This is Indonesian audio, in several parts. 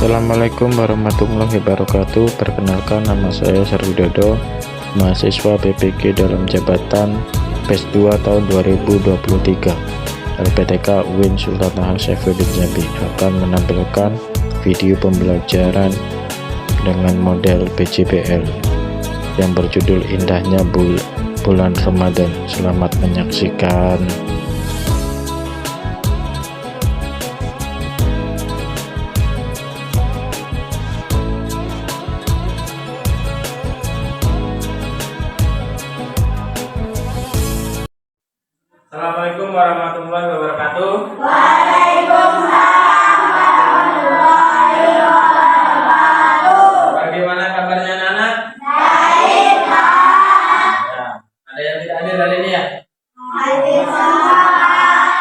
Assalamualaikum warahmatullahi wabarakatuh. Perkenalkan, nama saya Sarwidodo, mahasiswa PPG dalam jabatan PES 2 tahun 2023 LPTK UIN Sultan Hasanuddin Jambi, akan menampilkan video pembelajaran dengan model PJBL yang berjudul Indahnya Bulan Ramadan. Selamat menyaksikan. Assalamualaikum warahmatullahi wabarakatuh. Waalaikumsalam warahmatullahi wabarakatuh. Bagaimana kabarnya anak-anak? Baik, Pak. Ya, ada yang tidak hadir hari ini ya? Hadir semua.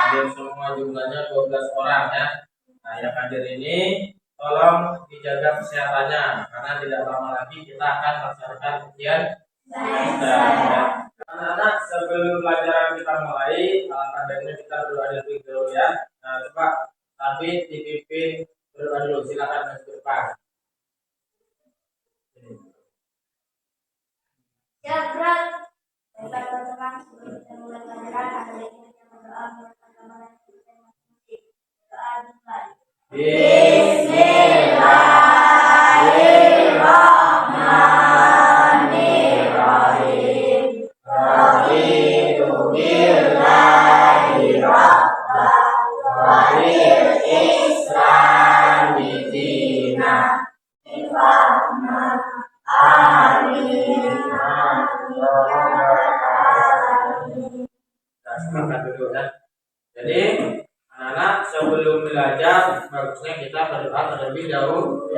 Hadir semua, jumlahnya 12 orang ya. Nah, yang hadir ini tolong dijaga kesehatannya karena tidak lama lagi kita akan melaksanakan ujian semester ya. Anak-anak, sebelum pelajaran kita mulai, alangkah baiknya kita berdoa dulu ya. Nah, coba tapi dipimpin berdoa dulu, silakan maju ke depan. Ya, berat. Baik, teman-teman, sebelum kita mulai pelajaran, ada baiknya kita berdoa menurut agama dan kita masing-masing. Doa dimulai. Bismillahirrahmanirrahim. Raditu billahi rabba wa bil islami dina. Muhammad amin. Nah, semangat dulu ya. Jadi anak-anak, sebelum belajar bagusnya kita berdoa terlebih dahulu.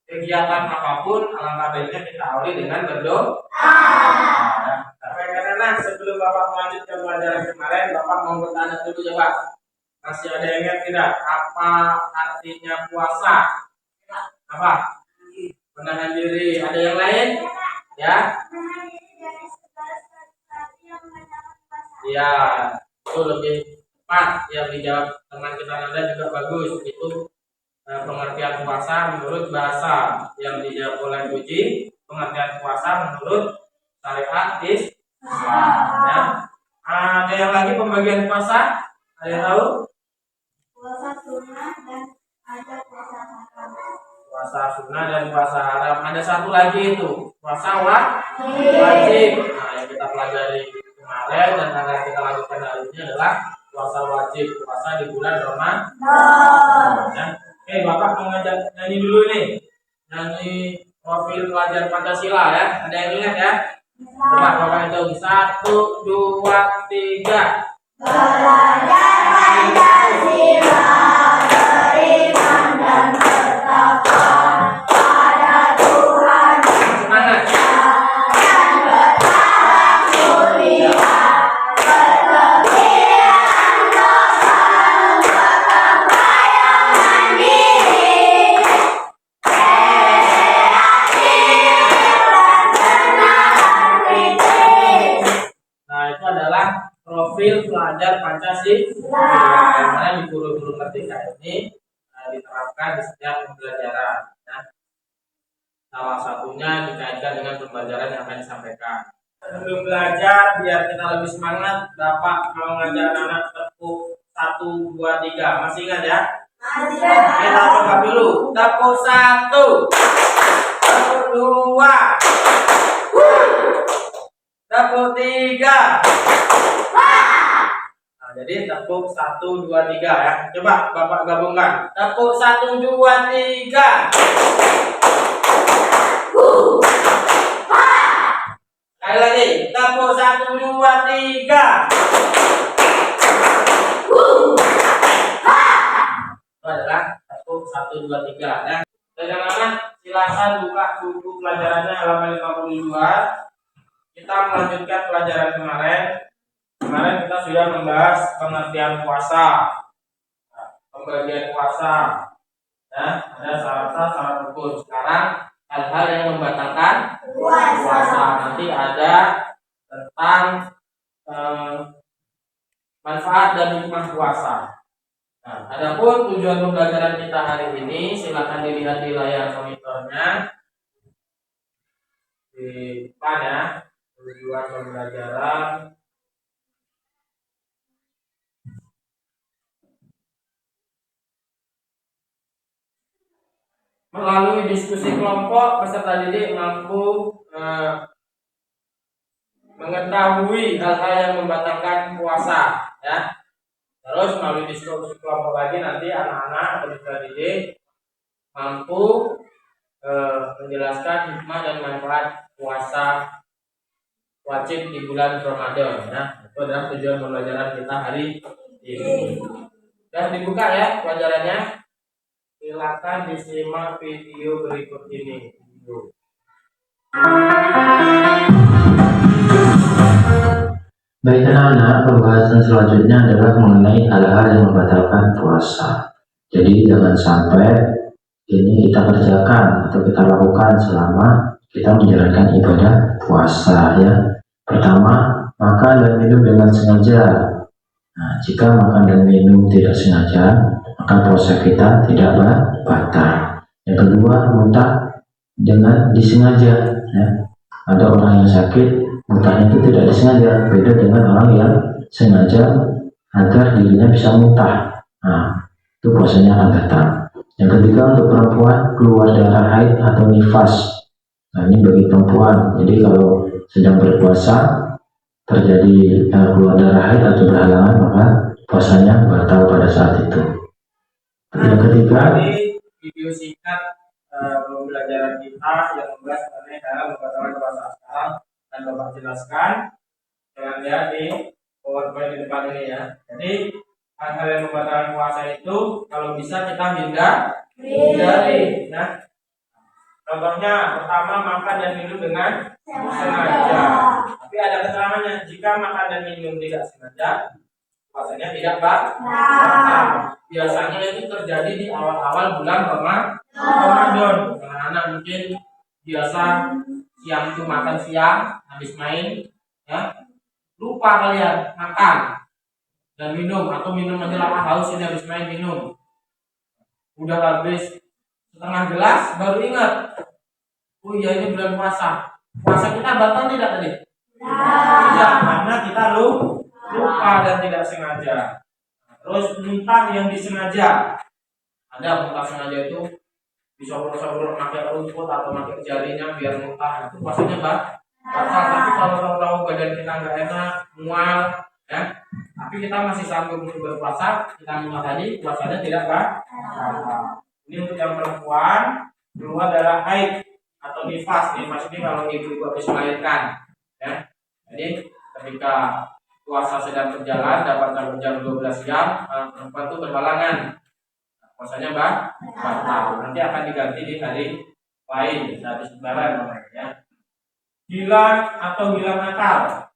Kegiatan apapun alangkah baiknya kita awali dengan berdoa. Nah, baik anak-anak, sebelum Bapak melanjutkan pelajaran kemarin, Bapak mau bertanya dulu ya Pak. Masih ada yang ingat tidak apa artinya puasa? Apa? Menahan diri. Ada yang lain? Ya? Iya, itu lebih tepat yang dijawab teman kita Nanda juga bagus. Itu pengertian puasa menurut bahasa yang dijawab oleh Puji. Pengertian puasa menurut syariat Islam. Ya. Ada yang lagi pembagian puasa? Ada yang tahu? Puasa sunnah dan ada puasa haram. Puasa sunnah dan puasa haram. Ada satu lagi itu puasa wajib. Nah, yang kita pelajari kemarin dan akan kita lakukan hari ini adalah puasa wajib, puasa di bulan Ramadan. Ya. Oke, Bapak mau ngajak nyanyi dulu nih, nyanyi profil pelajar Pancasila ya. Ada yang ingat ya? Coba Bapak hitung 1, 2, 3. Belajar Pancasila, beriman dan bertakwa pada Tuhan Semangat. dan berharap mulia, berkegiatan total, bertakwa yang mandiri, kreatif dan senang kritis. Nah, itu adalah profil pelajar Pancasila. Yang mana di guru-guru merdeka ini diterapkan di setiap pembelajaran. Nah, salah satunya dikaitkan dengan pembelajaran yang akan disampaikan. Sebelum belajar, biar kita lebih semangat, Bapak mau ngajak anak tepuk 1, 2, 3. Masih ingat ya? Kita coba dulu. Tepuk 1, tepuk 2, tepuk 3. Nah, jadi tepuk 1, 2, 3 ya. Coba Bapak gabungkan. Tepuk 1, 2, 3. Sekali lagi. Tepuk 1, 2, 3. Itu adalah tepuk 1, 2, 3 ya. Dan anak-anak, silakan buka buku pelajarannya halaman 52. Kita melanjutkan pelajaran kemarin. Kemarin kita sudah membahas pengertian puasa, pembagian puasa, ya, ada syarat sah, syarat rukun. Sekarang hal-hal yang membatalkan puasa. Nanti ada tentang manfaat dan hikmah puasa. Nah, adapun tujuan pembelajaran kita hari ini, silakan dilihat di layar monitornya di depan ya. Tujuan pembelajaran melalui diskusi kelompok, peserta didik mampu mengetahui hal-hal yang membatalkan puasa ya. Terus melalui diskusi kelompok lagi nanti anak-anak atau peserta didik mampu menjelaskan hikmah dan manfaat puasa wajib di bulan Ramadan ya. Itu adalah tujuan pembelajaran kita hari ini. Sudah dibuka ya pelajarannya. Silakan disimak video berikut ini. Baik anak-anak, pembahasan selanjutnya adalah mengenai hal-hal yang membatalkan puasa. Jadi jangan sampai ini kita kerjakan atau kita lakukan selama kita menjalankan ibadah puasa ya. Pertama, makan dan minum dengan sengaja. Nah, jika makan dan minum tidak sengaja, maka puasa kita tidak batal. Yang kedua, muntah dengan disengaja ya. Ada orang yang sakit, muntahnya itu tidak disengaja, beda dengan orang yang sengaja agar dirinya bisa muntah. Nah, itu puasanya akan batal. Yang ketiga, untuk perempuan, keluar darah haid atau nifas. Nah, ini bagi perempuan. Jadi kalau sedang berpuasa terjadi keluar darah haid atau berhalangan, maka puasanya batal pada saat itu. Yang ketiga, ini video singkat pembelajaran kita yang membahas mengenai hal membatalkan puasa. Sekarang dan Bapak jelaskan dengan lihat di PowerPoint di depan ini ya. Jadi hal-hal yang membatalkan puasa itu kalau bisa kita hindari ya. Contohnya pertama, makan dan minum dengan sengaja. Tapi ada keterangannya, jika makan dan minum tidak sengaja, puasanya tidak batal. Biasanya itu terjadi di awal-awal bulan Ramadan. Anak-anak mungkin biasa siang itu makan siang, habis main, ya lupa kalian makan dan minum, atau minum aja lama haus ini habis main minum. Udah habis setengah gelas baru ingat, oh iya ini bulan puasa. Puasa kita batal tidak tadi? Tidak, karena kita lupa dan tidak sengaja. Terus muntah yang disengaja. Ada muntah sengaja itu disobor-sobor pakai rumput atau pakai jarinya biar muntah. Itu puasanya batal. Tapi kalau tahu-tahu badan kita nggak enak, mual, ya, tapi kita masih sanggup untuk berpuasa, kita muntah tadi, puasanya tidak batal. Ini untuk yang perempuan, keluar darah haid atau nifas. Nifas ini kalau ibu habis melahirkan, ya. Jadi ketika puasa sedang berjalan dapat sampai jam 12 jam, perempuan itu berhalangan, puasanya batal. Nanti akan diganti di hari lain, habis lebaran ya. Hilang atau hilang akal.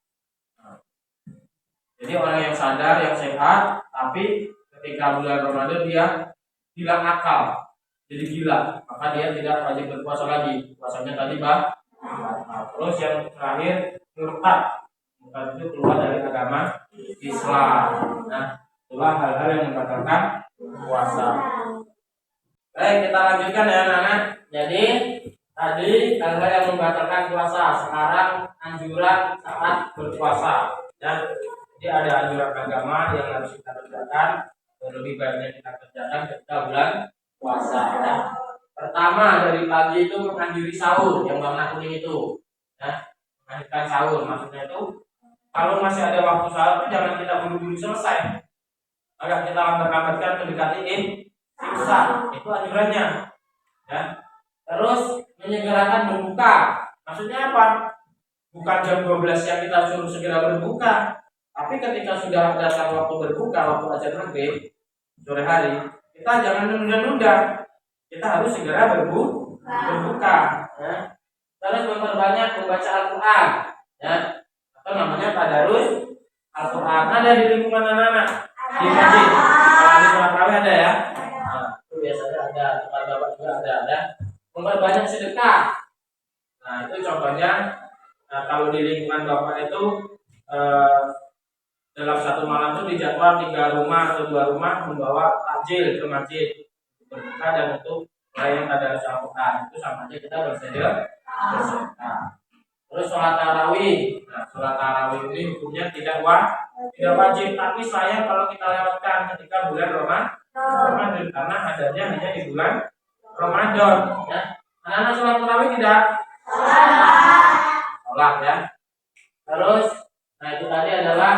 Jadi orang yang sadar, yang sehat, tapi ketika bulan Ramadan dia hilang akal, jadi gila, maka dia tidak wajib berpuasa lagi. Puasanya tadi batal. Terus yang terakhir, murtad. Murtad itu keluar dari agama Islam. Nah, itulah hal-hal yang membatalkan puasa. Baik, kita lanjutkan ya anak-anak. Jadi tadi hal-hal yang membatalkan puasa. Sekarang anjuran saat berpuasa. Ya. Jadi ada anjuran agama yang harus kita kerjakan. Lebih baiknya kita kerjakan ketika bulan puasa. Ya. Pertama, dari pagi itu mengakhiri sahur yang warna kuning itu. Ya. Mengakhirkan sahur, maksudnya itu kalau masih ada waktu sahur itu jangan kita buru-buru selesai. Agak kita lambat-lambatkan mendekati imsak. Itu anjurannya. Ya. Terus menyegerakan berbuka. Maksudnya apa? Bukan jam 12 yang kita suruh segera berbuka, tapi ketika sudah datang waktu berbuka, waktu azan maghrib sore hari, kita jangan menunda-nunda. Kita harus segera berbuka. Ya. Terus memperbanyak membaca Al-Quran, ya. Atau namanya tadarus Al-Quran. Ada di lingkungan anak-anak di masjid. Kalau di Surabaya ada ya. Nah, itu biasanya ada, tempat bapak juga ada. Memperbanyak sedekah. Nah, itu contohnya. Nah, kalau di lingkungan bapak itu dalam satu malam itu dijadwal 3 rumah atau 2 rumah membawa takjil ke masjid berbuka dan untuk melayani tadarus Al-Quran. Itu sama aja kita bersedekah. Terus sholat tarawih. Nah, sholat tarawih ini hukumnya tidak wajib, tapi sayang kalau kita lewatkan ketika bulan Ramadan karena adanya hanya di bulan Ramadan. Ya. Anak-anak sholat tarawih tidak? Sholat ya. Terus, nah itu tadi adalah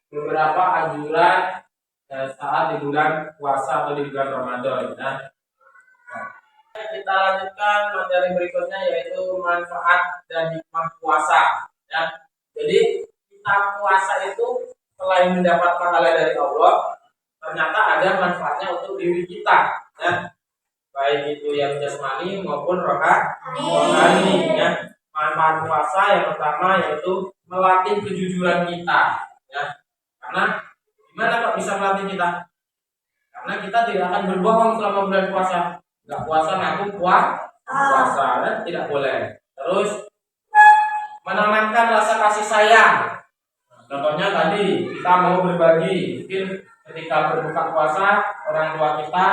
beberapa anjuran saat di bulan puasa atau di bulan Ramadan. Ya. Kita lanjutkan materi berikutnya yaitu manfaat dan hikmah puasa. Ya. Jadi kita puasa itu selain mendapat pahala dari Allah, ternyata ada manfaatnya untuk diri kita. Ya. Baik itu yang jasmani maupun rohani. Ya. Manfaat puasa yang pertama yaitu melatih kejujuran kita. Ya. Karena gimana kok bisa melatih kita? Karena kita tidak akan berbohong selama bulan puasa. Nggak puasa ngaku puasa, kan? Tidak boleh. Terus menanamkan rasa kasih sayang. Contohnya tadi kita mau berbagi, mungkin ketika berbuka puasa orang tua kita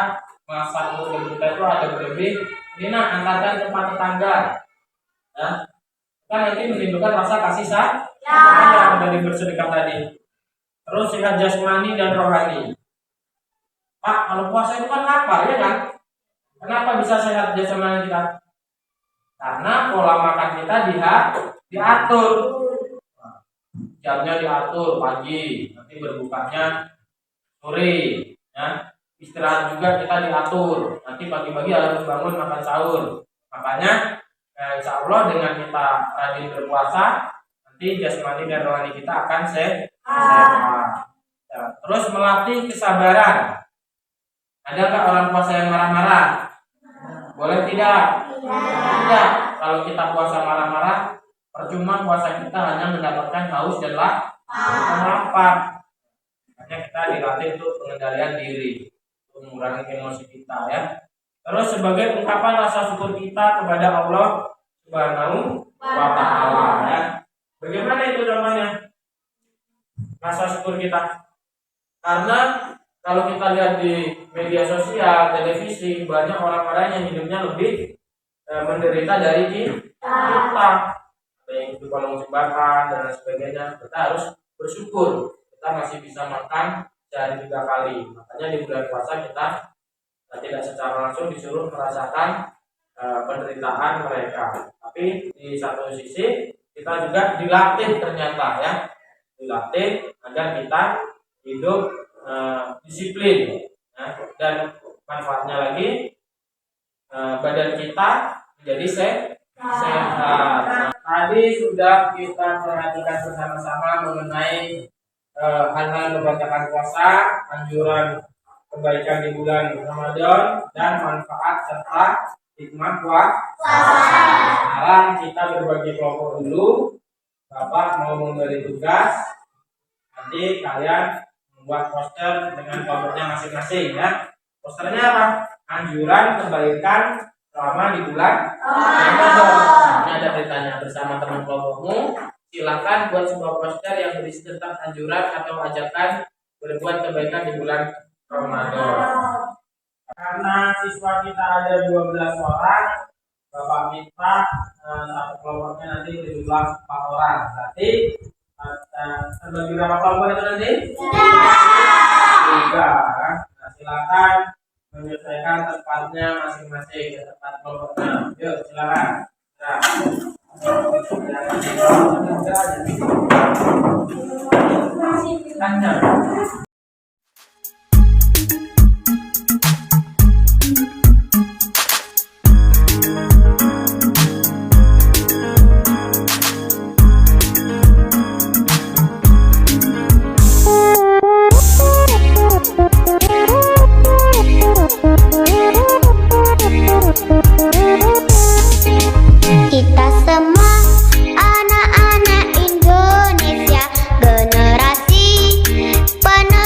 masak untuk kita itu ada berlebih. Ini nak antarkan tempat tetangga, ya. Kan nanti menimbulkan rasa kasih sayang dari bersedekah tadi. Terus sehat jasmani dan rohani. Pak, kalau puasa itu kan lapar, ya kan? Kenapa bisa sehat jasmani kita? Karena pola makan kita diatur. Jamnya diatur pagi, nanti berbukanya sore. Ya. Istirahat juga kita diatur. Nanti pagi-pagi harus bangun makan sahur. Makanya insya Allah dengan kita rajin berpuasa, nanti jasmani dan rohani kita akan sehat. Ya. Terus melatih kesabaran. Ada nggak orang puasa yang marah-marah? Boleh tidak? Tidak. Kalau kita puasa marah-marah, percuma puasa kita hanya mendapatkan haus dan lapar. Makanya kita dilatih untuk pengendalian diri, untuk mengurangi emosi kita ya. Terus sebagai ungkapan rasa syukur kita kepada Allah Subhanahu wa Ta'ala ya. Bagaimana itu contohnya? Rasa syukur kita. Karena kalau kita lihat di media sosial, televisi, banyak orang-orang yang hidupnya lebih menderita dari kita. Baik itu kolong jembatan dan sebagainya. Kita harus bersyukur. Kita masih bisa makan sehari 3 kali. Makanya di bulan puasa kita tidak secara langsung disuruh merasakan penderitaan mereka. Tapi di satu sisi kita juga dilatih ternyata ya. Dilatih agar kita hidup disiplin ya. Dan manfaatnya lagi badan kita menjadi sehat. Nah, tadi sudah kita perhatikan bersama-sama mengenai hal-hal kebajikan puasa, anjuran kebaikan di bulan Ramadan dan manfaat serta hikmah puasa. Sekarang kita berbagi kelompok dulu. Bapak mau memberi tugas, nanti kalian buat poster dengan kelompoknya masing-masing ya. Posternya apa? Anjuran kebaikan selama di bulan Ramadan. Ini ada beritanya bersama teman kelompokmu. Silakan buat sebuah poster yang berisi tentang anjuran atau ajakan berbuat kebaikan di bulan Ramadan. Karena siswa kita ada 12 orang, Bapak minta satu kelompoknya nanti berjumlah 4 orang. Berarti terbagi berapa kelompok itu nanti? 3. Nah, silakan menyelesaikan tempatnya masing-masing ke tempat kelompoknya. Yuk, silakan. Nah, kita semua anak-anak Indonesia, generasi penerus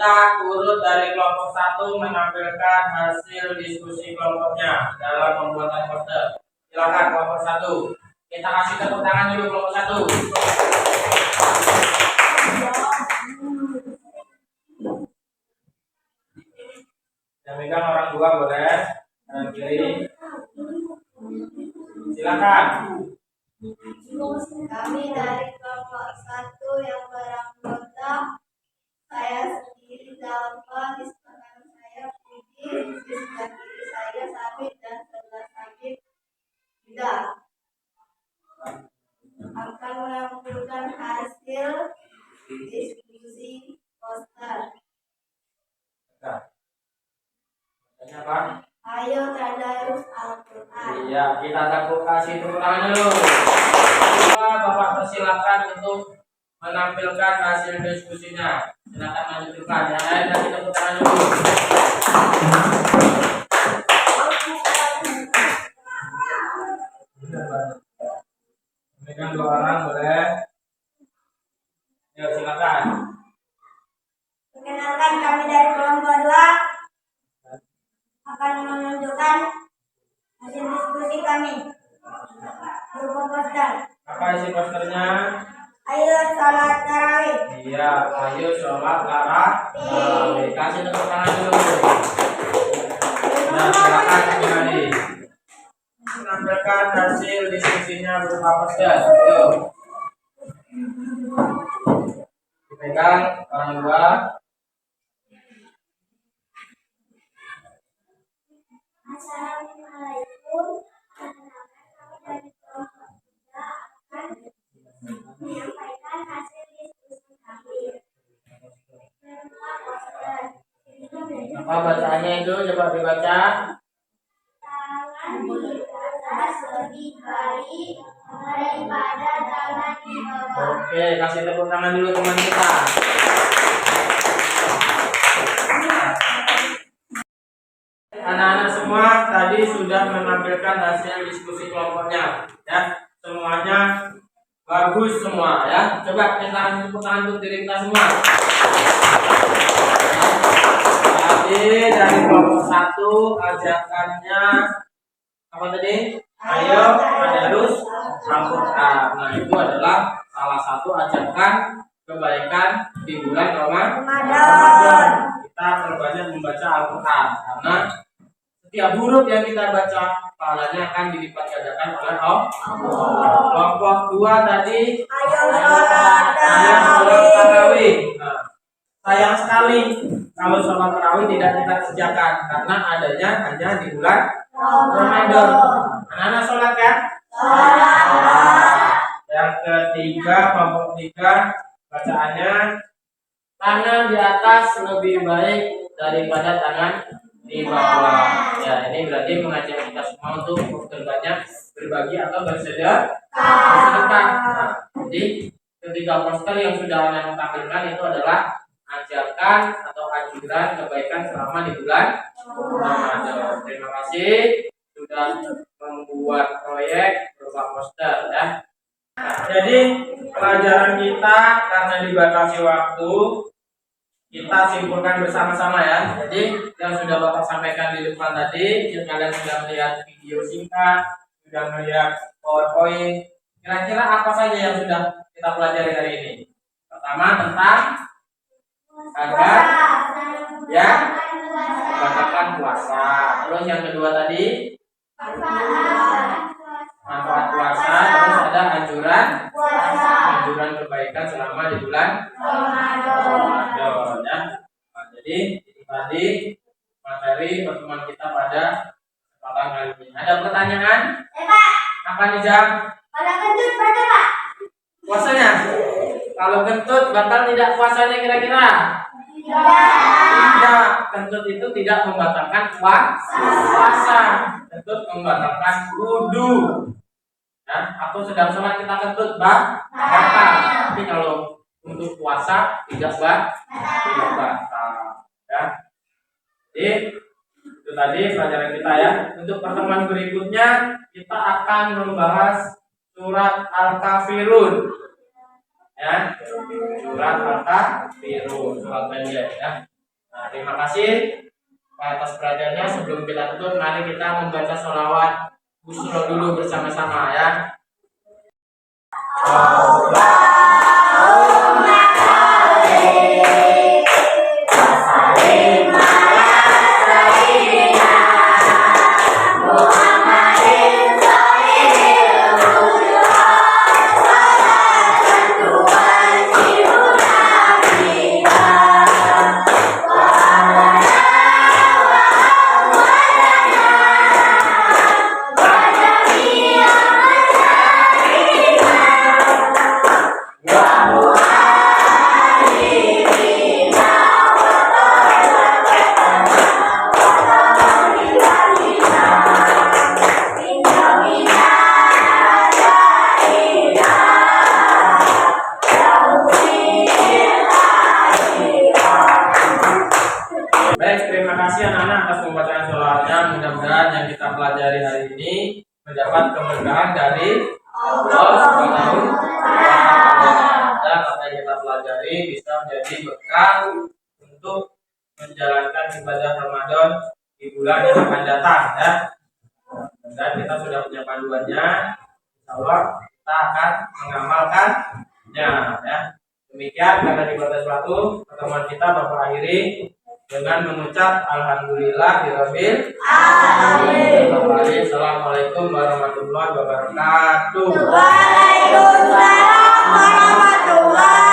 anggota urut dari kelompok 1 menampilkan hasil diskusi kelompoknya dalam pembuatan poster. Silakan kelompok 1. Kita kasih tepuk tangan dulu kelompok 1. Yang megang orang tua boleh, kanan kiri. Silakan. Kami dari kelompok 1 yang beranggota saya sendiri Zalfa, di kanan saya Pidi, di sebelah kiri saya Sabit dan sebelah Sabit tidak akan menampilkan hasil diskusi poster. Apa? Ayo tadarus Al-Quran. Iya, kita kasih tepuk tangan dulu. Bapak persilakan untuk menampilkan hasil diskusinya. Silakan lanjutkan. Yang lain kasih tepuk tangan dulu. Megang 2 orang boleh. Yuk silakan. Perkenalkan kami dari kelompok 2 akan menunjukkan hasil diskusi kami berupa poster. Apa isi posternya? Ayo salat tarawih. Iya, ayo sholat tarawih. Kasih tepuk tangan dulu. Nah, silakan kembali. Menampilkan hasil diskusinya berupa poster. Yuk. Dipegang orang 2. Assalamualaikum. Kami dari kelompok 3 akan menyampaikan hasil diskusi kami berupa poster. Apa bacaannya itu? Coba dibaca. Tangan di atas lebih baik daripada tangan di bawah. Oke, kasih tepuk tangan dulu teman kita. Anak-anak semua tadi sudah menampilkan hasil diskusi kelompoknya, ya. Semuanya bagus semua, ya. Coba kita tepuk tangan untuk diri kita semua. Jadi dari kelompok 1 ajakannya apa tadi? Ayo tadarus Al-Quran. Nah, itu adalah salah satu ajakan kebaikan di bulan Ramadan. Kita perbanyak membaca Al-Quran karena setiap huruf yang kita baca pahalanya akan dilipat gandakan oleh Allah. Kelompok 2 tadi Ayo sholat tarawih. Nah, sayang sekali kalau sholat tarawih tidak kita kerjakan karena adanya hanya di bulan Ramadan. Anak-anak sholat kan? Yang ketiga, kelompok 3 bacaannya tangan di atas lebih baik daripada tangan di bawah. Ya, ini berarti mengajak kita semua untuk berbagi atau bersedekah. Nah, jadi ketiga poster yang sudah Anda tampilkan itu adalah ajakan atau anjuran kebaikan selama di bulan Ramadan. Terima kasih sudah membuat proyek berupa poster, ya. Nah, jadi pelajaran kita karena dibatasi waktu, kita simpulkan bersama-sama, ya. Jadi yang sudah Bapak sampaikan di depan tadi, kalian sudah melihat video singkat, sudah melihat PowerPoint. Kira-kira apa saja yang sudah kita pelajari hari ini? Pertama tentang agar ya membatalkan puasa. Terus yang kedua tadi manfaat puasa. Terus ada anjuran kebaikan selama di bulan Ramadan, ya. Nah, jadi itu tadi materi pertemuan kita pada kesempatan kali ini. Ada pertanyaan? Apa nih, Jam? Kalau kentut batal, Pak? Puasanya? Kalau kentut batal tidak puasanya kira-kira? Tidak, kentut itu tidak membatalkan puasa. Kentut membatalkan wudu. Nah, aku sedang sholat kita kentut batal. Tapi kalau untuk puasa tidak batal. Ya. Jadi itu tadi pelajaran kita, ya. Untuk pertemuan berikutnya kita akan membahas surat Al-Kafirun. Ya, surat Al-Kafirun, surat pendek, ya. terima kasih atas perhatiannya. Sebelum kita tutup, mari kita membaca sholawat Busro dulu bersama-sama ya. Baik, terima kasih anak-anak atas pembacaan sholawatnya. Mudah-mudahan yang kita pelajari hari ini mendapat keberkahan dari Allah Subhanahu wa Ta'ala. Dan apa yang kita pelajari bisa menjadi bekal untuk menjalankan ibadah Ramadan di bulan yang akan datang ya. Dan kita sudah punya panduannya. Insya Allah kita akan mengamalkannya ya. Demikian karena dibatas waktu, pertemuan kita Bapak akhiri dengan mengucap alhamdulillahirabbil alamin. Assalamualaikum warahmatullahi wabarakatuh. Waalaikumsalam warahmatullahi